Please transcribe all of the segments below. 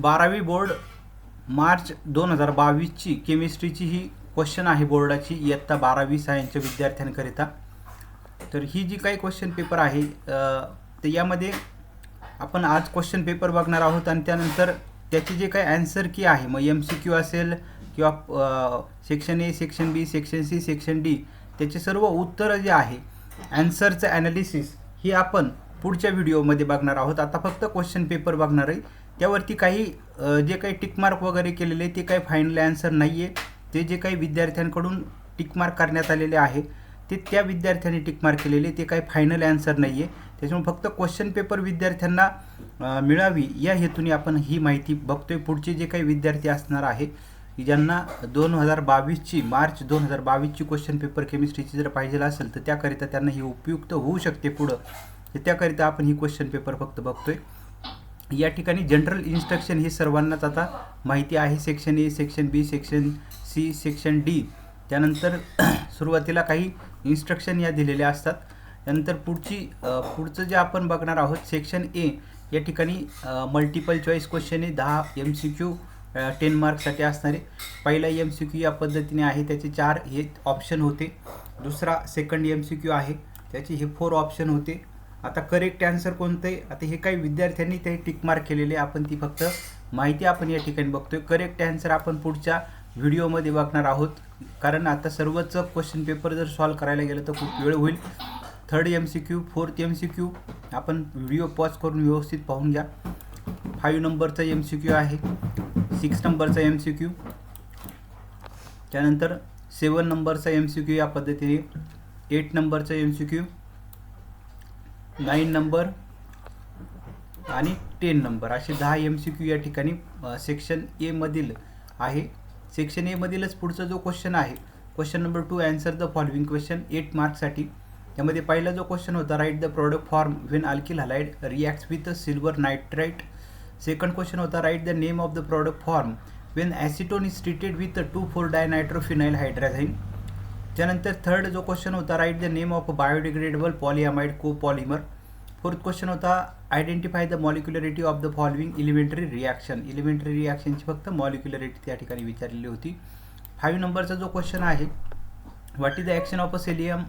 12वी बोर्ड मार्च 2022ची केमिस्ट्रीची ही क्वेश्चन आहे बोर्डाची इयत्ता 12वी सायन्सच्या विद्यार्थ्यांकरिता. तर ही जी काही क्वेश्चन पेपर आहे तर यामध्ये आपण आज क्वेश्चन पेपर बघणार आहोत आणि त्यानंतर त्याचे जे काही आन्सर की आहे, मग MCQ असेल किंवा section A, section B, section C, section D, त्याचे सर्व उत्तरं जे आहे आन्सरचं ॲनालिसिस ही आपण पुढच्या व्हिडिओमध्ये बघणार आहोत. आता फक्त क्वेश्चन पेपर बघणार आहे. त्यावरती काही जे काही टिकमार्क वगैरे केलेले ते काही फायनल आन्सर नाही आहे. ते जे काही विद्यार्थ्यांकडून टिकमार्क करण्यात आलेले आहे ते त्या विद्यार्थ्यांनी टिकमार्क केलेले, ते काही फायनल आन्सर नाही आहे. त्याच्यामुळे फक्त क्वेश्चन पेपर विद्यार्थ्यांना मिळावी या हेतूने आपण ही माहिती बघतोय. पुढचे जे काही विद्यार्थी असणार आहे की ज्यांना 2022ची मार्च 2022ची क्वेश्चन पेपर केमिस्ट्रीची जर पाहिजे असेल तर त्याकरिता त्यांना ही उपयुक्त होऊ शकते पुढं, तर त्याकरिता आपण ही क्वेश्चन पेपर फक्त बघतोय. या ठिकाणी जनरल इन्स्ट्रक्शन हे सर्वांनाच आता माहिती आहे. Section A, section B, section C, section D, त्यानंतर सुरुवातीला काही इन्स्ट्रक्शन या दिलेल्या असतात. त्यानंतर पुढचं जे आपण बघणार आहोत सेक्शन ए, या ठिकाणी मल्टिपल चॉईस क्वेश्चन आहे. 10 MCQ 10 मार्क्ससाठी असणारे. पहिला MCQ या पद्धतीने आहे, त्याचे 4 हे ऑप्शन होते. दुसरा सेकंड MCQ आहे, त्याचे हे 4 ऑप्शन होते. आता करेक्ट आन्सर कोणतं आहे, आता हे काही विद्यार्थ्यांनी ते टिकमार्क केलेले, आपण ती फक्त माहिती आपण या ठिकाणी बघतोय. करेक्ट आन्सर आपण पुढच्या व्हिडिओमध्ये बघणार आहोत, कारण आता सर्वच क्वेश्चन पेपर जर सॉल्व करायला गेलं तर खूप वेळ होईल. थर्ड MCQ, फोर्थ MCQ आपण व्हिडिओ पॉज करून व्यवस्थित पाहून घ्या. 5 नंबरचा MCQ आहे, 6 नंबरचा MCQ, त्यानंतर 7 नंबरचा MCQ या पद्धतीने, 8 नंबरचा MCQ, 9 नंबर आणि 10 नंबर असे 10 MCQ या ठिकाणी सेक्शन ए मधील आहे. सेक्शन ए मधीलच पुढचा जो क्वेश्चन आहे, question number 2, answer the following question 8 मार्क्ससाठी. त्यामध्ये पहिला जो क्वेश्चन होता, write the product form when alkyl halide reacts with silver nitrite. Second question होता, write the name of the product form when acetone is treated with 2,4-डायनायट्रोफिनाइल hydrazine. त्यानंतर third जो question होता, write the name of biodegradable polyamide copolymer. Fourth question होता, identify the molecularity of the following elementary reaction. Elementary रिॲक्शनची फक्त मॉलिक्युलरिटी त्या ठिकाणी विचारलेली होती. 5 नंबरचा जो क्वेश्चन आहे, what is the action of a cerium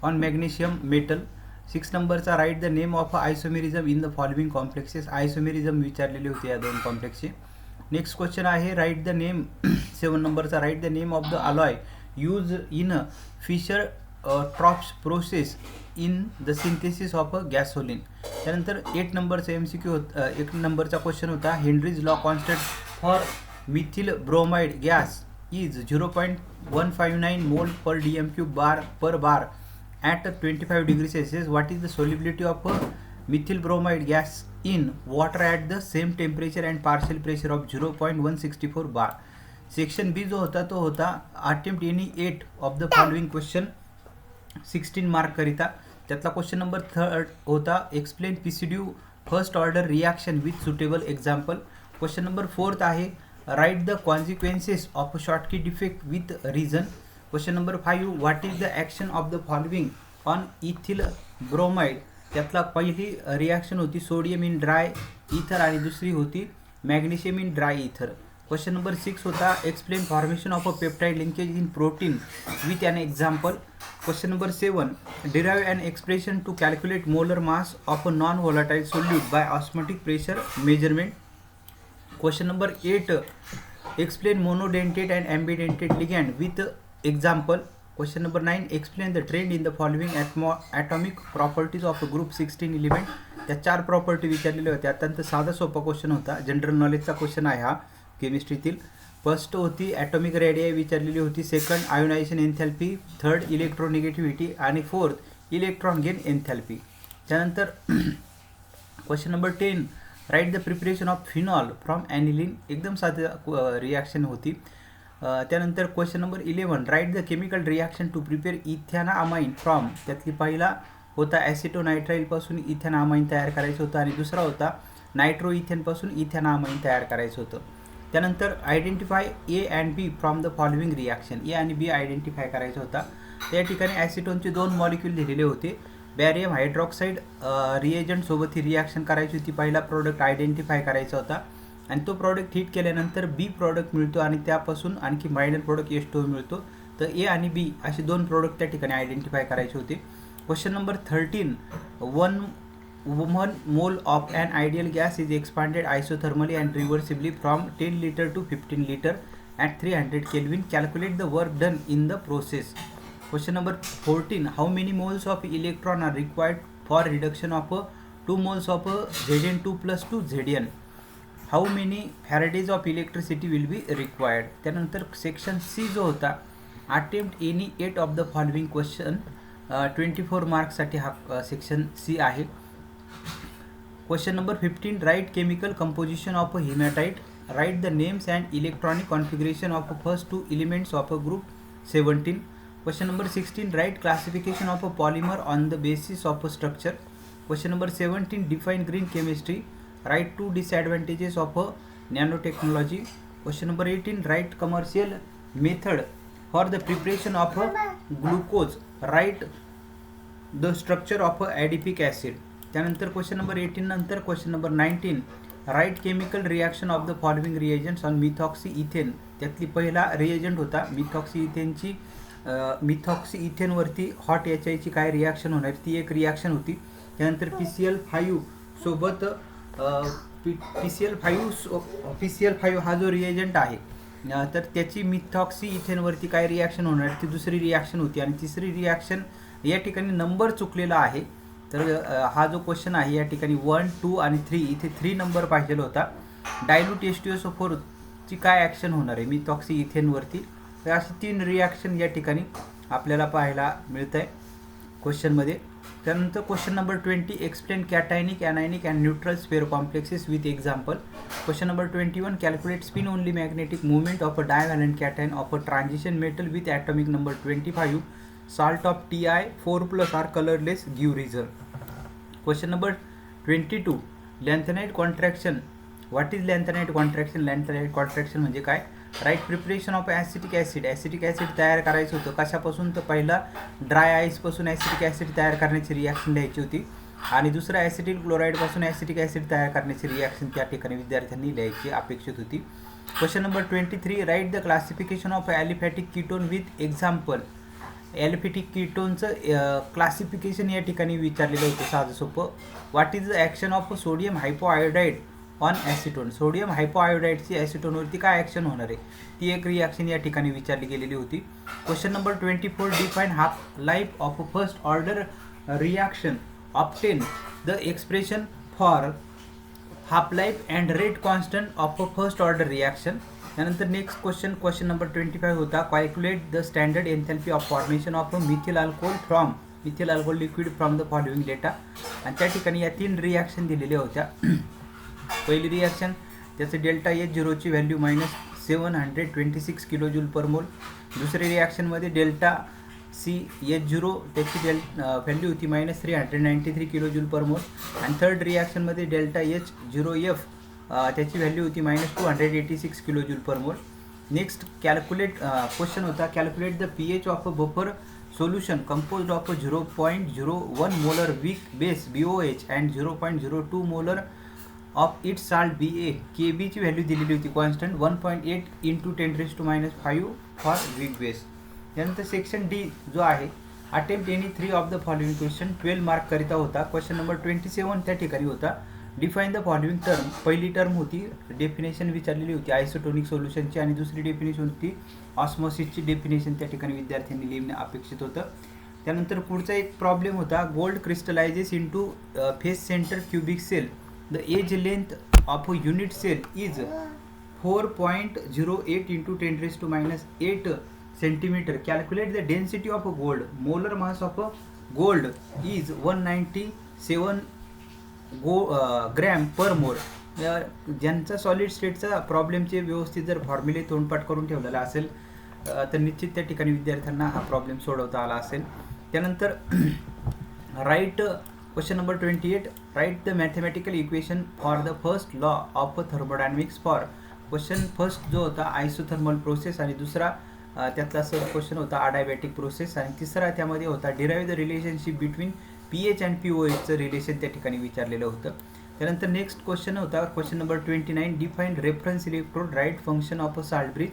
on magnesium metal. 6 नंबरचा, write the name of isomerism in the following complexes. Isomerism विचारलेले होते या 2 कॉम्प्लेक्सचे. नेक्स्ट क्वेश्चन आहे, राईट द नेम 7 नंबरचा, write the name of the alloy use in Fischer Tropsch process in the synthesis of gasoline. त्यानंतर 8 नंबरचा MCQ होता, 1 नंबरचा क्वेश्चन होता, Henry's law constant for methyl bromide gas is 0.159 मोल पर dm³ per bar at 25 degrees Celsius. What is the solubility of methyl bromide gas in water at the same temperature and partial pressure of 0.164 bar. Section बी जो होता तो होता attempt any 8 of the following question 16 mark करिता. त्यातला question number 3 होता, explain PCDU first order reaction with suitable example. Question number 4 आहे, write the consequences of Schottky defect with reason. Question number 5, what is the action of the following on ethyl bromide. त्यातला पहिली reaction होती sodium in dry इथर आणि दुसरी होती magnesium in dry ether. Question number 6 होता, explain formation of a peptide linkage in protein with an example. Question number 7, derive an expression to calculate molar mass of a non volatile solute by osmotic pressure measurement. Question number 8, explain monodentate and ambidentate ligand with example. Question number 9, explain the trend in the following atomic properties of group 16 element. त्या 4 property विचारलेल्या होत्या. अत्यंत साधा सोपा question होता, general नॉलेजचा question आहे हा केमिस्ट्रीतील. फर्स्ट होती ॲटॉमिक रेडियाई विचारलेली होती, second ionization enthalpy, third electronegativity आणि फोर्थ इलेक्ट्रॉन गेन एन्थॅल्पी. त्यानंतर question number 10, write the preparation of phenol from aniline. एकदम साधी रिॲक्शन होती. त्यानंतर question number 11, write the chemical reaction to prepare ethanamine from. त्यातली पहिला होता ॲसिटोनायट्राईलपासून इथॅनामाइन तयार करायचं होतं आणि दुसरा होता नायट्रो इथेनपासून इथॅनामाइन तयार करायचं होतं. त्यानंतर identify A and B from the following reaction. A आणि बी आयडेंटिफाय करायचा होता. त्या ठिकाणी ॲसिटोनचे 2 मॉलिक्यूल दिलेले होते. बॅरियम हायड्रॉक्साईड रिएजंटसोबत ही रिॲक्शन करायची होती. पहिला प्रोडक्ट आयडेंटिफाय करायचा होता. आणि तो प्रॉडक्ट हीट केल्यानंतर बी प्रॉडक्ट मिळतो आणि त्यापासून आणखी मायनर प्रॉडक्ट H2O मिळतो. तर ए आणि बी असे दोन प्रॉडक्ट त्या ठिकाणी आयडेंटिफाय करायचे होते. Question number 13, 1 mole of an ideal gas is expanded isothermally and reversibly from 10 liter to 15 liter at 300 Kelvin. Calculate the work done in the process. Question number 14, how many moles of electron are required for reduction of 2 moles of Zn2 plus 2 Zn? How many Faradays of electricity will be required? त्यानंतर section C जो होता, attempt any 8 of the following question, 24 मार्क्ससाठी हा section C आहे. Question number 15, write chemical composition of a hematite. Write the names and electronic configuration of a first 2 elements of a group 17. Question number 16, write classification of a polymer on the basis of a structure. Question number 17, define green chemistry. Write 2 disadvantages of a nanotechnology. Question number 18, write commercial method for the preparation of a glucose. Write the structure of a adipic acid. त्यानंतर question number 18 नंतर question number 19, right chemical reaction of the following reagents on methoxy ethane. त्यातली पहिला reagent होता methoxy इथेनची. Methoxy इथेनवरती hot HIची काय reaction होणार ती एक reaction होती. त्यानंतर PCl5 सोबत PCl5 हा जो रिएजंट आहे तर त्याची मिथॉक्सी इथेनवरती काय रिॲक्शन होणार ती दुसरी रिॲक्शन होती. आणि तिसरी रिॲक्शन या ठिकाणी नंबर चुकलेला आहे. तर हा जो क्वेश्चन आहे या ठिकाणी 1, 2 आणि 3 इथे 3 नंबर पाहिजे होता. डायल्यूट H2SO4 ची काय ॲक्शन होणार आहे मिथॉक्सी इथेनवरती. तर अशी 3 रिॲक्शन या ठिकाणी आपल्याला पाहायला मिळत आहे क्वेश्चनमध्ये. त्यानंतर question number 20, explain cationic, anionic and neutral sphere complexes with example. Question number 21, calculate spin only magnetic movement of a divalent cation of a transition metal with atomic number 25. Salt of Ti4+ are colorless. Give reason. Question number 22, lanthanide contraction. What is lanthanide contraction? Lanthanide contraction म्हणजे काय? Write preparation of acetic acid. Acetic acid तयार करायचं होतं कशापासून तर पहिला dry आईसपासून acetic acid तयार करण्याची रिॲक्शन लिहायची होती आणि दुसरा ॲसिटिल क्लोराईडपासून ॲसिटिक ॲसिड तयार करण्याची रिॲक्शन त्या ठिकाणी विद्यार्थ्यांनी लिहायची अपेक्षित होती. Question number 23, write the classification of aliphatic ketone with example. Aliphatic कीटोनचं क्लासिफिकेशन या ठिकाणी विचारलेलं होतं साधं सोपं. What is the action of sodium hypoiodide on acetone. Sodium हायपोआयोडाईडची ॲसिटोनवरती काय ॲक्शन होणार आहे ती एक रिॲक्शन या ठिकाणी विचारली गेलेली होती. Question number 24, define half life of a first order reaction. Obtain the expression for half life and rate constant of a first order reaction. त्यानंतर नेक्स्ट क्वेश्चन नंबर 25 होता, calculate the standard enthalpy of formation of a methyl alcohol liquid from the following data. आणि त्या ठिकाणी या 3 reaction दिलेल्या होत्या. पहिली reaction त्याचं डेल्टा H0 ची व्हॅल्यू -726 किलोजूल पर मोल. दुसरी रिॲक्शनमध्ये डेल्टा CH0 त्याची व्हॅल्यू होती -393 किलोजूल पर मोल. आणि थर्ड रिॲक्शनमध्ये डेल्टा H0F त्याची व्हॅल्यू होती -286 kilojoule per mole. Next question होता, calculate the pH of a buffer solution composed of 0.01 molar weak base BOH and 0.02 molar of it salt BA. KB ची value दिलेली होती constant 1.8 × 10⁵ for weak base. त्यानंतर section D जो आहे, attempt any 3 of the following question 12 mark करिता होता. Question number 27 त्या ठिकाणी होता, डिफाईन द फॉलोइंग टर्म. पहिली टर्म होती डेफिनेशन विचारलेली होती आयसोटोनिक सोल्युशनची आणि दुसरी डेफिनेशन होती ऑस्मोसिसची डेफिनेशन त्या ठिकाणी विद्यार्थ्यांनी लिहिणे अपेक्षित होतं. त्यानंतर पुढचा एक प्रॉब्लेम होता, gold crystallizes into face centre cubic cell. The edge length of a unit cell is 4.08 × 10⁻8 centimetre. Calculate the density of a gold. Molar mass of a gold is 197 gram per mole. ज्यांचा solid स्टेटचा प्रॉब्लेमचे व्यवस्थित जर फॉर्म्युले तोंडपाठ करून ठेवलेला असेल तर निश्चित त्या ठिकाणी विद्यार्थ्यांना हा प्रॉब्लेम सोडवता आला असेल. त्यानंतर write question number 28, write the mathematical equation for the first law of thermodynamics for. Question first जो होता आयसोथर्मल प्रोसेस आणि दुसरा त्यातला सब क्वेश्चन होता अडायबॅटिक प्रोसेस आणि तिसरा त्यामध्ये होता derive the relationship between pH and POHचं रिलेशन त्या ठिकाणी विचारलेलं होतं. त्यानंतर नेक्स्ट क्वेश्चन होता question number 29, define reference electrode, write function of a salt bridge,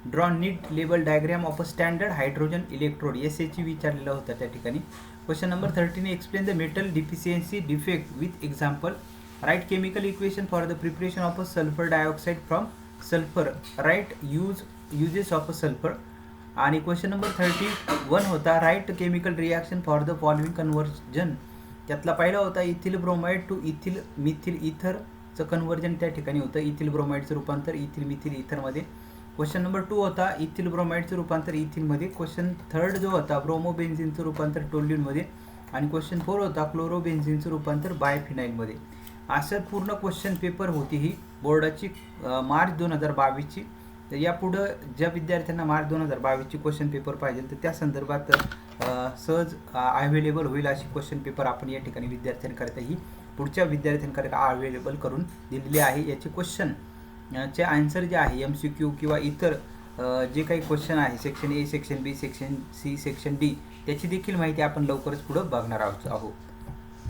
draw neat label diagram of a standard hydrogen electrode, SHE विचारलेला होता त्या ठिकाणी. Question number 13, explain the metal deficiency defect with example, write chemical equation for the preparation of a sulphur dioxide from sulphur, write uses of a sulphur. आणि question number 31 होता write chemical reaction for the following conversion. त्यातला पहिला होता ethyl bromide to ethyl methyl इथरचं conversion त्या ठिकाणी होतं, ethyl ब्रोमाइडचं रूपांतर इथिल मिथिल इथरमध्ये. क्वेश्चन नंबर 2 होता इथिल ब्रोमाइडचं रूपांतर इथिलमध्ये. क्वेश्चन 3 जो होता ब्रोमोबेन्झिनचं रूपांतर टोल्यूनमध्ये. आणि क्वेश्चन 4 होता क्लोरोबेन्झिनचं रूपांतर बायफिनाईलमध्ये. असं पूर्ण क्वेश्चन पेपर होती ही बोर्डाची मार्च 2022ची. तर यापुढं ज्या विद्यार्थ्यांना मार्च 2022ची क्वेश्चन पेपर पाहिजे तर त्या संदर्भात सहज अवेलेबल होईल अशी क्वेश्चन पेपर आपण या ठिकाणी विद्यार्थ्यांकरता ही पुढच्या विद्यार्थ्यांकरता अवेलेबल करून दिलेली आहे. याचे क्वेश्चन चे आन्सर जे आहे MCQ किंवा इतर जे काही क्वेश्चन आहे section A, section B, section C, section D त्याची देखील माहिती आपण लवकरच पुढं बघणार आहोत.